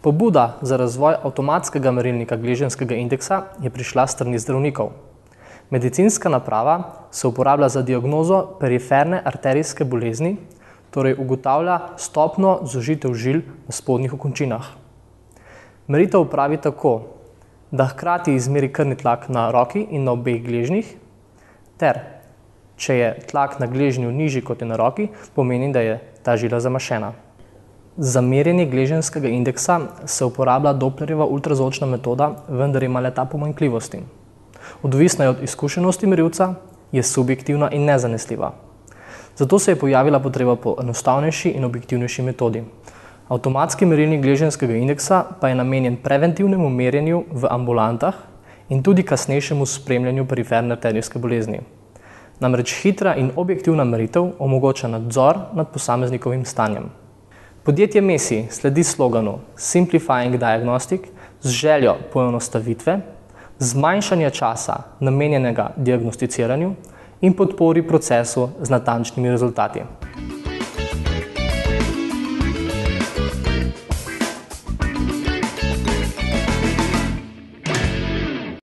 Pobuda za razvoj avtomatskega merilnika gleženjskega indeksa je prišla s strani zdravnikov. Medicinska naprava se uporablja za diagnozo periferne arterijske bolezni, torej ugotavlja stopnjo zožitev žil v spodnjih okončinah. Meritev opravi tako, da hkrati izmeri krvni tlak na roki in na obeh gležnjih, ter če je tlak na gležnju nižji kot je na roki, pomeni, da je ta žila zamašena. Za merjenje gleženjskega indeksa se uporablja Dopplerjeva ultrazvočna metoda, vendar ima le-ta pomanjkljivosti. Odvisna je od izkušenosti merilca, je subjektivna in nezanesljiva. Zato se je pojavila potreba po enostavnejši in objektivnejši metodi. Avtomatski merilnik gleženjskega indeksa pa je namenjen preventivnemu merjenju v ambulantah in tudi kasnejšemu spremljanju periferne arterijske bolezni. Namreč hitra in objektivna meritev omogoča nadzor nad posameznikovim stanjem. Podjetje Mesi sledi sloganu Simplifying Diagnostic z željo poenostavitve, zmanjšanja časa namenjenega diagnosticiranju in podpori procesu z natančnimi rezultati.